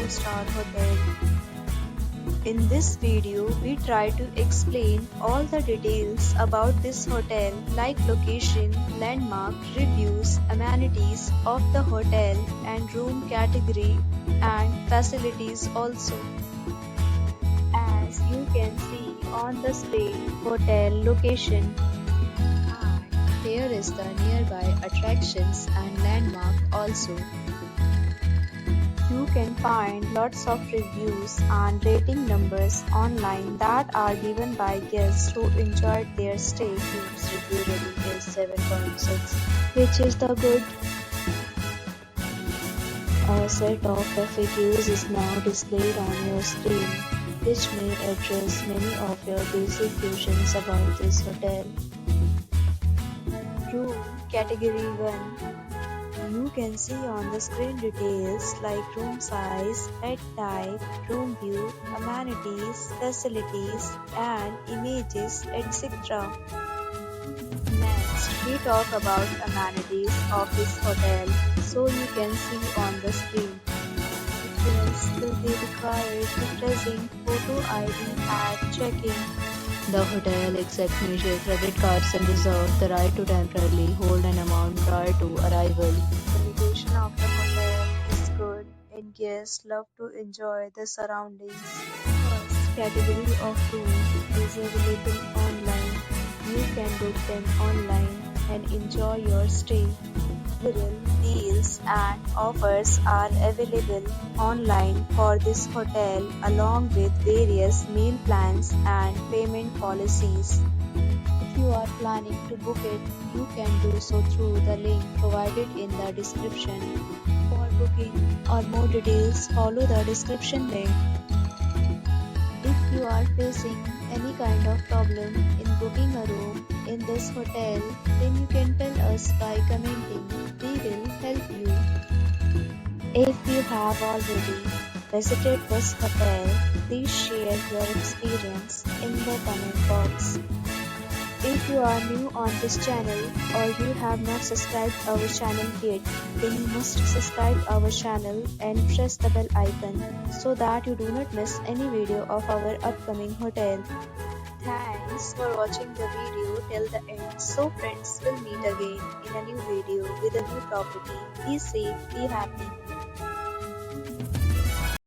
4-star hotel. In this video, we try to explain all the details about this hotel like location, landmark, reviews, amenities of the hotel and room category and facilities also. As you can see on the screen, hotel location. And here is the nearby attractions and landmark also. You can find lots of reviews and rating numbers online that are given by guests who enjoyed their stay. Room's review rating is 7.6, which is the good. A set of FAQs is now displayed on your screen, which may address many of your basic questions about this hotel. Room Category 1. You can see on the screen details like room size, bed type, room view, amenities, facilities, and images, etc. Next, we talk about amenities of this hotel, so you can see on the screen. Guests will be required to present photo ID at check-in. The hotel accepts major credit cards and reserves the right to temporarily hold an amount prior to arrival. The location of the hotel is good and guests love to enjoy the surroundings. First category of room is available online. You can book them online and enjoy your stay. Several deals and offers are available online for this hotel along with various meal plans and payment policies. If you are planning to book it, you can do so through the link provided in the description. For booking or more details, follow the description link. If you are facing any kind of problem in booking a room in this hotel, then you can tell us by commenting. We will help you. If you have already visited this hotel, please share your experience in the comment box. If you are new on this channel or you have not subscribed our channel yet, then you must subscribe our channel and press the bell icon so that you do not miss any video of our upcoming hotel. Thanks for watching the video till the end. So friends, will meet again in a new video with a new property. Be safe, be happy.